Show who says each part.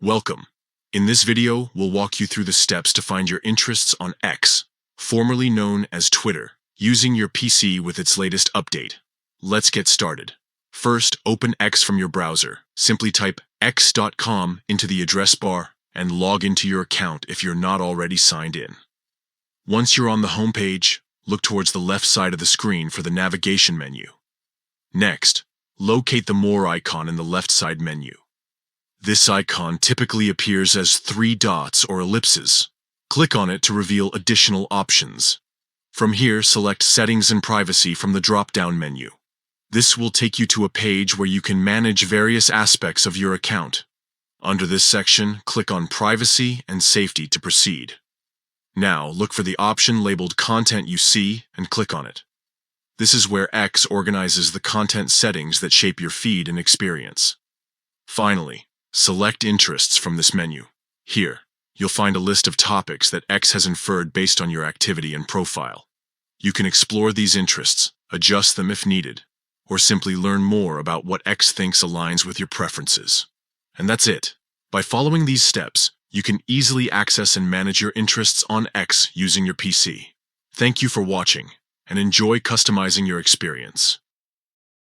Speaker 1: Welcome. In this video, we'll walk you through the steps to find your interests on X, formerly known as Twitter, using your PC with its latest update. Let's get started. First, open X from your browser. Simply type x.com into the address bar and log into your account if you're not already signed in. Once you're on the home page, look towards the left side of the screen for the navigation menu. Next, locate the More icon in the left side menu. This icon typically appears as 3 dots or ellipses. Click on it to reveal additional options. From here, select Settings and Privacy from the drop-down menu. This will take you to a page where you can manage various aspects of your account. Under this section, click on Privacy and Safety to proceed. Now, look for the option labeled Content You See and click on it. This is where X organizes the content settings that shape your feed and experience. Finally, select Interests from this menu. Here, you'll find a list of topics that X has inferred based on your activity and profile. You can explore these interests, adjust them if needed, or simply learn more about what X thinks aligns with your preferences. And that's it. By following these steps, you can easily access and manage your interests on X using your PC. Thank you for watching, and enjoy customizing your experience.